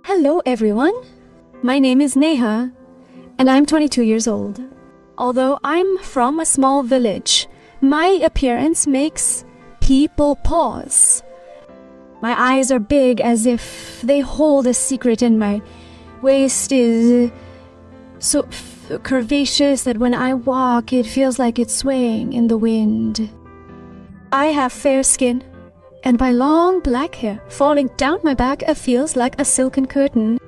Hello everyone, my name is Neha and I'm 22 years old. Although I'm from a small village, my appearance makes people pause. My eyes are big as if they hold a secret, and my waist is so curvaceous that when I walk it feels like it's swaying in the wind. I have fair skin, and my long black hair falling down my back feels like a silken curtain.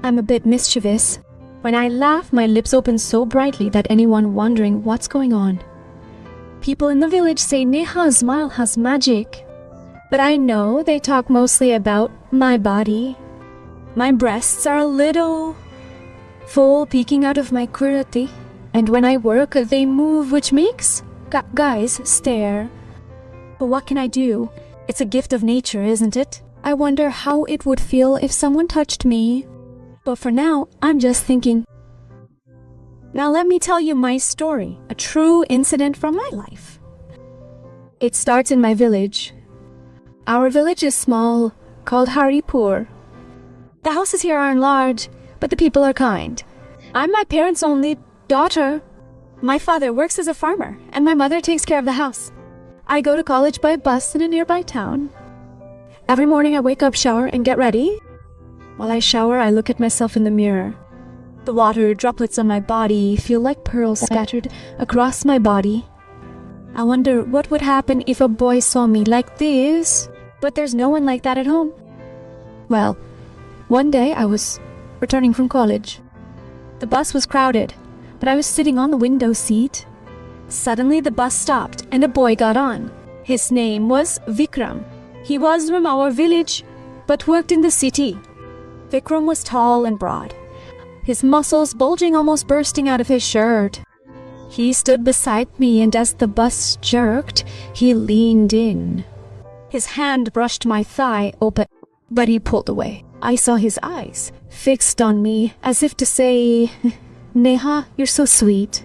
I'm a bit mischievous. When I laugh, my lips open so brightly that anyone wondering what's going on. People in the village say Neha's smile has magic, but I know they talk mostly about my body. My breasts are a little full, peeking out of my kurati, and when I work they move, which makes guys stare. But what can I do? It's a gift of nature, isn't it? I wonder how it would feel if someone touched me. But for now, I'm just thinking. Now let me tell you my story, a true incident from my life. It starts in my village. Our village is small, called Haripur. The houses here aren't large, but the people are kind. I'm my parents' only daughter. My father works as a farmer, and my mother takes care of the house. I go to college by bus in a nearby town. Every morning I wake up, shower, and get ready. While I shower, I look at myself in the mirror. The water droplets on my body feel like pearls scattered across my body. I wonder what would happen if a boy saw me like this, but there's no one like that at home. Well, one day I was returning from college. The bus was crowded, but I was sitting on the window seat. Suddenly the bus stopped and a boy got on. His name was Vikram. He was from our village, but worked in the city. Vikram was tall and broad, his muscles bulging, almost bursting out of his shirt. He stood beside me, and as the bus jerked, he leaned in. His hand brushed my thigh open, but he pulled away. I saw his eyes fixed on me, as if to say, "Neha, you're so sweet."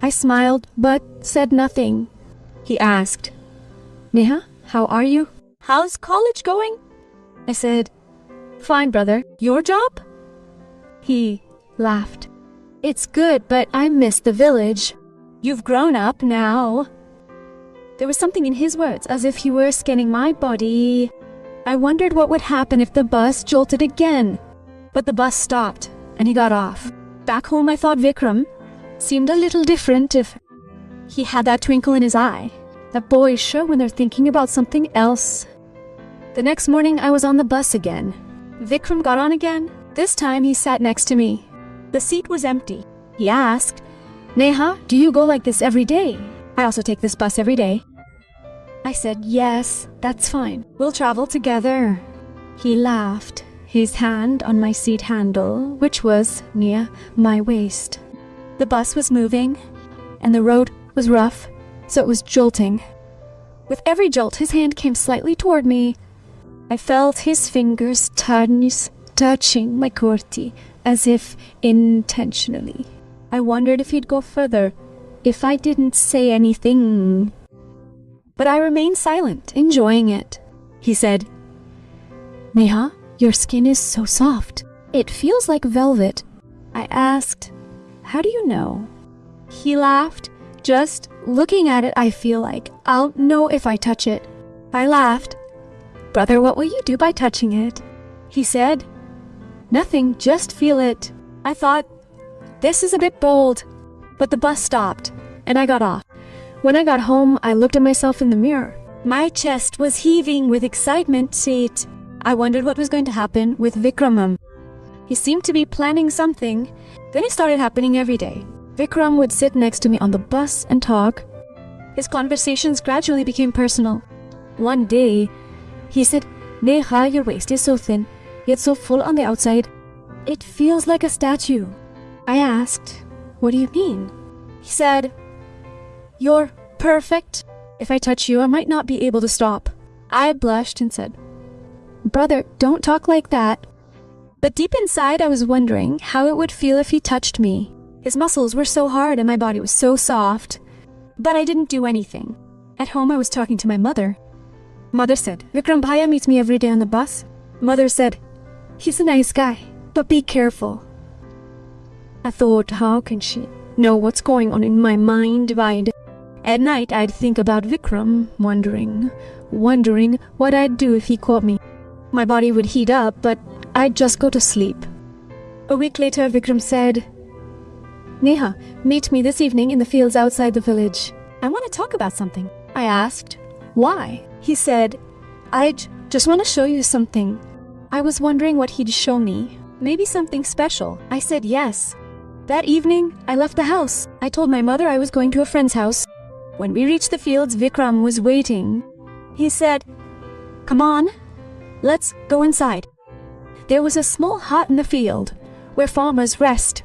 I smiled, but said nothing. He asked, "Neha, how are you? How's college going?" I said, "Fine, brother. Your job?" He laughed. "It's good, but I miss the village. You've grown up now." There was something in his words, as if he were scanning my body. I wondered what would happen if the bus jolted again. But the bus stopped, and he got off. Back home, I thought Vikram seemed a little different. If he had that twinkle in his eye that boys show when they're thinking about something else. The next morning, I was on the bus again. Vikram got on again. This time, he sat next to me. The seat was empty. He asked, "Neha, do you go like this every day? I also take this bus every day." I said, "Yes, that's fine. We'll travel together." He laughed, his hand on my seat handle, which was near my waist. The bus was moving, and the road was rough, so it was jolting. With every jolt, his hand came slightly toward me. I felt his fingers touching my kurti, as if intentionally. I wondered if he'd go further, if I didn't say anything. But I remained silent, enjoying it. He said, "Neha, your skin is so soft. It feels like velvet." I asked, "How do you know?" He laughed. "Just looking at it, I feel like I'll know if I touch it." I laughed. "Brother, what will you do by touching it?" He said, "Nothing, just feel it." I thought, this is a bit bold, but the bus stopped, and I got off. When I got home, I looked at myself in the mirror. My chest was heaving with excitement. I wondered what was going to happen with Vikram. He seemed to be planning something. Then it started happening every day. Vikram would sit next to me on the bus and talk. His conversations gradually became personal. One day, he said, "Neha, your waist is so thin, yet so full on the outside. It feels like a statue." I asked, "What do you mean?" He said, "You're perfect. If I touch you, I might not be able to stop." I blushed and said, "Brother, don't talk like that." But deep inside, I was wondering how it would feel if he touched me. His muscles were so hard and my body was so soft. But I didn't do anything. At home, I was talking to my mother. Mother said, "Vikram Bhaiya meets me every day on the bus." Mother said, He's a nice guy, but be careful. I thought, how can she know what's going on in my mind? At night, I'd think about Vikram, wondering what I'd do if he caught me. My body would heat up, but I'd just go to sleep. A week later, Vikram said, Neha, meet me this evening in the fields outside the village. I want to talk about something. I asked, why? He said, I just want to show you something. I was wondering what he'd show me. Maybe something special. I said yes. That evening, I left the house. I told my mother I was going to a friend's house. When we reached the fields, Vikram was waiting. He said, come on, let's go inside. There was a small hut in the field where farmers rest.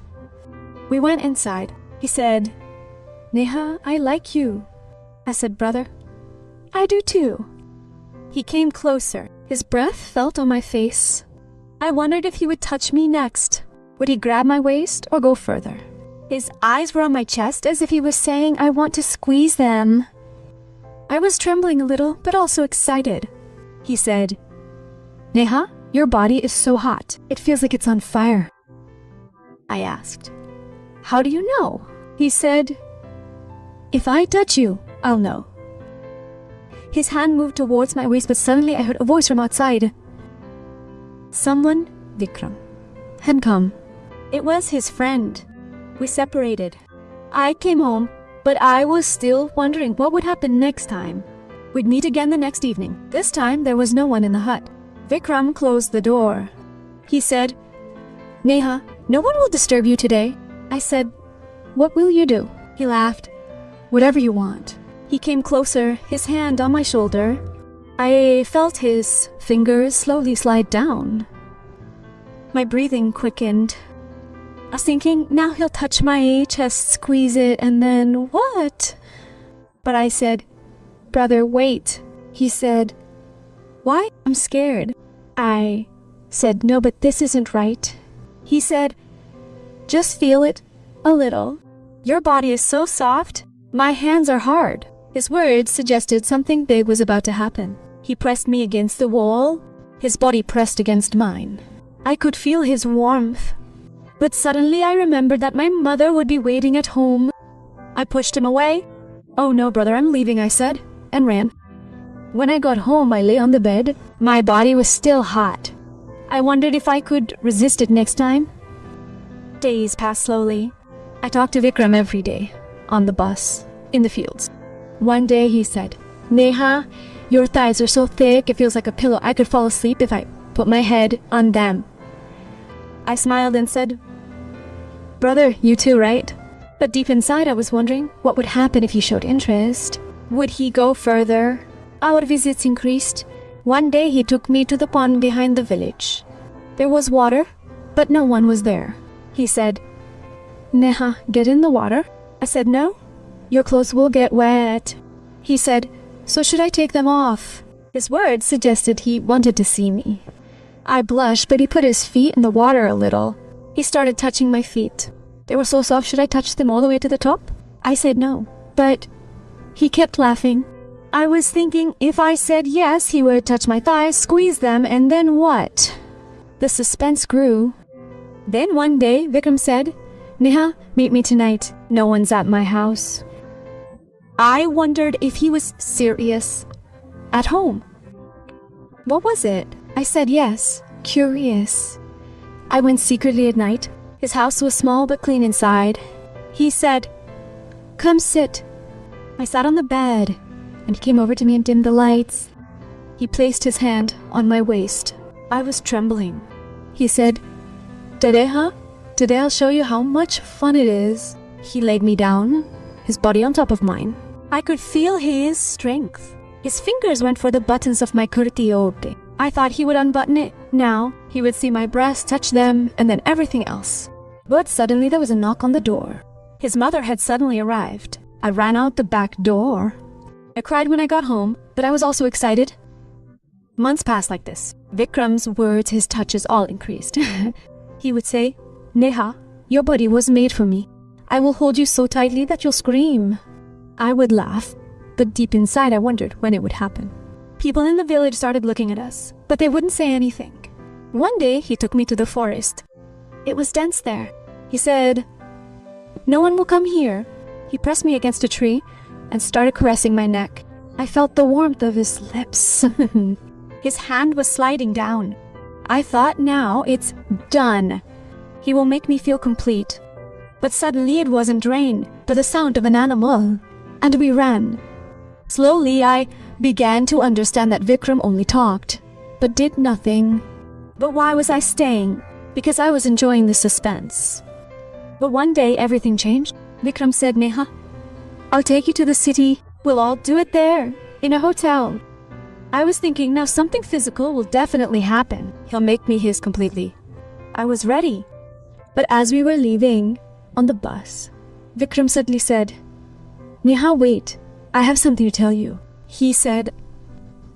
We went inside. He said, Neha, I like you. I said, brother, I do too. He came closer. His breath felt on my face. I wondered if he would touch me next. Would he grab my waist or go further? His eyes were on my chest as if he was saying, I want to squeeze them. I was trembling a little, but also excited. He said, Neha, your body is so hot. It feels like it's on fire. I asked, how do you know? He said, if I touch you, I'll know. His hand moved towards my waist, but suddenly I heard a voice from outside. Someone, Vikram, had come. It was his friend. We separated. I came home, but I was still wondering what would happen next time. We'd meet again the next evening. This time, there was no one in the hut. Vikram closed the door. He said, Neha, no one will disturb you today. I said, what will you do? He laughed. Whatever you want. He came closer, his hand on my shoulder. I felt his fingers slowly slide down. My breathing quickened. I was thinking, now he'll touch my chest, squeeze it, and then what? But I said, brother, wait. He said, why? I'm scared. I said, no, but this isn't right. He said, just feel it a little. Your body is so soft. My hands are hard. His words suggested something big was about to happen. He pressed me against the wall. His body pressed against mine. I could feel his warmth. But suddenly I remembered that my mother would be waiting at home. I pushed him away. Oh no, brother, I'm leaving, I said, and ran. When I got home, I lay on the bed. My body was still hot. I wondered if I could resist it next time. Days passed slowly. I talked to Vikram every day, on the bus, in the fields. One day he said, Neha, your thighs are so thick, it feels like a pillow. I could fall asleep if I put my head on them. I smiled and said, brother, you too, right? But deep inside I was wondering what would happen if he showed interest. Would he go further? Our visits increased. One day he took me to the pond behind the village. There was water, but no one was there. He said, Neha, get in the water. I said, no, your clothes will get wet. He said, so should I take them off? His words suggested he wanted to see me. I blushed, but he put his feet in the water a little. He started touching my feet. They were so soft, should I touch them all the way to the top? I said no, but he kept laughing. I was thinking if I said yes, he would touch my thighs, squeeze them, and then what? The suspense grew. Then one day, Vikram said, Neha, meet me tonight. No one's at my house. I wondered if he was serious. At home. What was it? I said yes, curious. I went secretly at night. His house was small but clean inside. He said, come sit. I sat on the bed, and he came over to me and dimmed the lights. He placed his hand on my waist. I was trembling. He said, today I'll show you how much fun it is. He laid me down, his body on top of mine. I could feel his strength. His fingers went for the buttons of my kurti ote. I thought he would unbutton it. Now, he would see my breasts, touch them, and then everything else. But suddenly there was a knock on the door. His mother had suddenly arrived. I ran out the back door. I cried when I got home, but I was also excited. Months passed like this. Vikram's words, his touches all increased. He would say, Neha, your body was made for me. I will hold you so tightly that you'll scream. I would laugh, but deep inside I wondered when it would happen. People in the village started looking at us, but they wouldn't say anything. One day, he took me to the forest. It was dense there. He said, "No one will come here." He pressed me against a tree and started caressing my neck. I felt the warmth of his lips. His hand was sliding down. I thought, now it's done. He will make me feel complete. But suddenly it wasn't rain, but the sound of an animal. And we ran. Slowly I began to understand that Vikram only talked, but did nothing. But why was I staying? Because I was enjoying the suspense. But one day everything changed. Vikram said, "Neha, I'll take you to the city. We'll all do it there, in a hotel." I was thinking, now something physical will definitely happen. He'll make me his completely. I was ready. But as we were leaving on the bus, Vikram suddenly said, "Neha, wait. I have something to tell you." He said,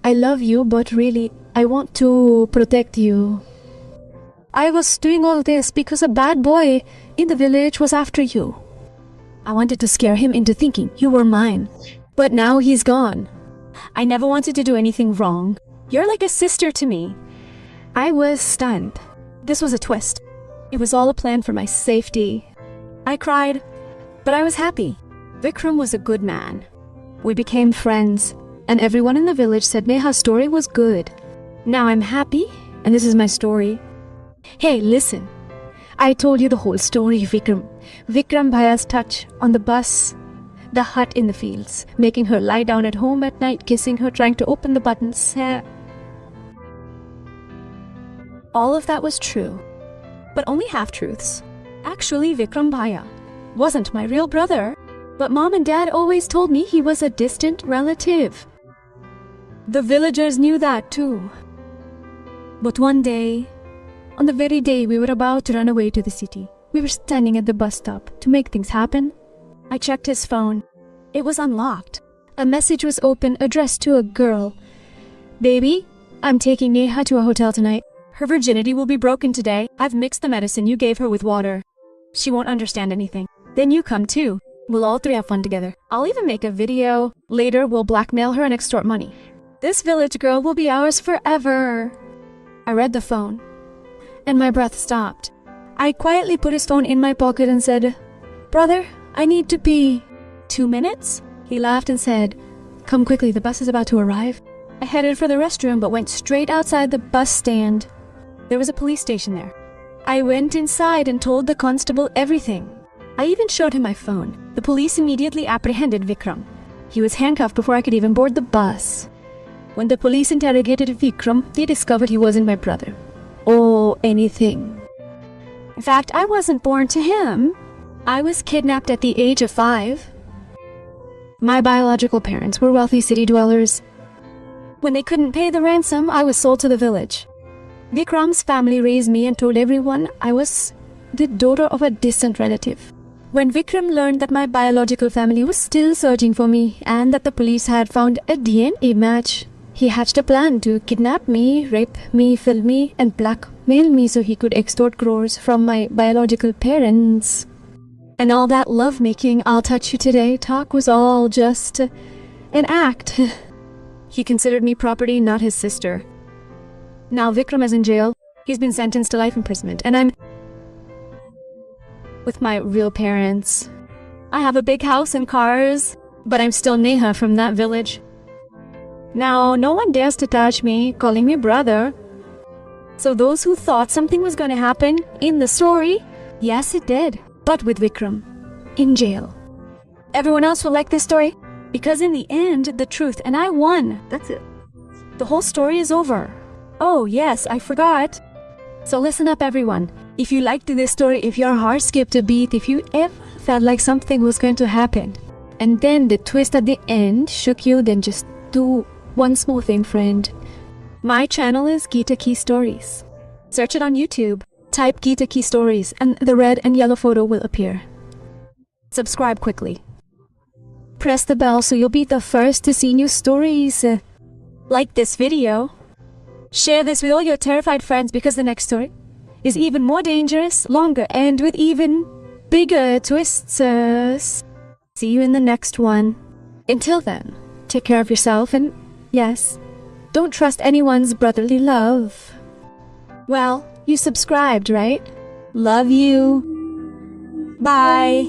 "I love you, but really, I want to protect you. I was doing all this because a bad boy in the village was after you. I wanted to scare him into thinking you were mine. But now he's gone. I never wanted to do anything wrong. You're like a sister to me." I was stunned. This was a twist. It was all a plan for my safety. I cried, but I was happy. Vikram was a good man. We became friends, and everyone in the village said Neha's story was good. Now I'm happy, and this is my story. Hey, listen. I told you the whole story, Vikram. Vikram Bhaiya's touch on the bus, the hut in the fields, making her lie down at home at night, kissing her, trying to open the buttons. All of that was true, but only half-truths. Actually, Vikram Bhaiya wasn't my real brother, but Mom and Dad always told me he was a distant relative. The villagers knew that too. But one day, on the very day we were about to run away to the city, we were standing at the bus stop to make things happen. I checked his phone. It was unlocked. A message was open, addressed to a girl. "Baby, I'm taking Neha to a hotel tonight. Her virginity will be broken today. I've mixed the medicine you gave her with water. She won't understand anything. Then you come too. We'll all three have fun together. I'll even make a video. Later, we'll blackmail her and extort money. This village girl will be ours forever." I read the phone, and my breath stopped. I quietly put his phone in my pocket and said, "Brother, I need to pee." 2 minutes? He laughed and said, "Come quickly, the bus is about to arrive." I headed for the restroom but went straight outside the bus stand. There was a police station there. I went inside and told the constable everything. I even showed him my phone. The police immediately apprehended Vikram. He was handcuffed before I could even board the bus. When the police interrogated Vikram, they discovered he wasn't my brother. Or anything. In fact, I wasn't born to him. I was kidnapped at the age of 5. My biological parents were wealthy city dwellers. When they couldn't pay the ransom, I was sold to the village. Vikram's family raised me and told everyone I was the daughter of a distant relative. When Vikram learned that my biological family was still searching for me and that the police had found a DNA match, he hatched a plan to kidnap me, rape me, film me, and blackmail me so he could extort crores from my biological parents. And all that lovemaking, "I'll touch you today" talk was all just an act. He considered me property, not his sister. Now Vikram is in jail. He's been sentenced to life imprisonment, and I'm with my real parents. I have a big house and cars, but I'm still Neha from that village. Now, no one dares to touch me, calling me brother. So those who thought something was going to happen in the story, yes, it did. But with Vikram, in jail. Everyone else will like this story, because in the end, the truth, and I won. That's it. The whole story is over. Oh, yes, I forgot. So listen up, everyone. If you liked this story, if your heart skipped a beat, if you ever felt like something was going to happen, and then the twist at the end shook you, then just do one small thing, friend. My channel is Geeta Key Stories. Search it on YouTube. Type Geeta Key Stories and the red and yellow photo will appear. Subscribe quickly. Press the bell so you'll be the first to see new stories. Like this video. Share this with all your terrified friends because the next story is even more dangerous, longer, and with even bigger twists. See you in the next one. Until then, take care of yourself and, yes, don't trust anyone's brotherly love. Well, you subscribed, right? Love you. Bye.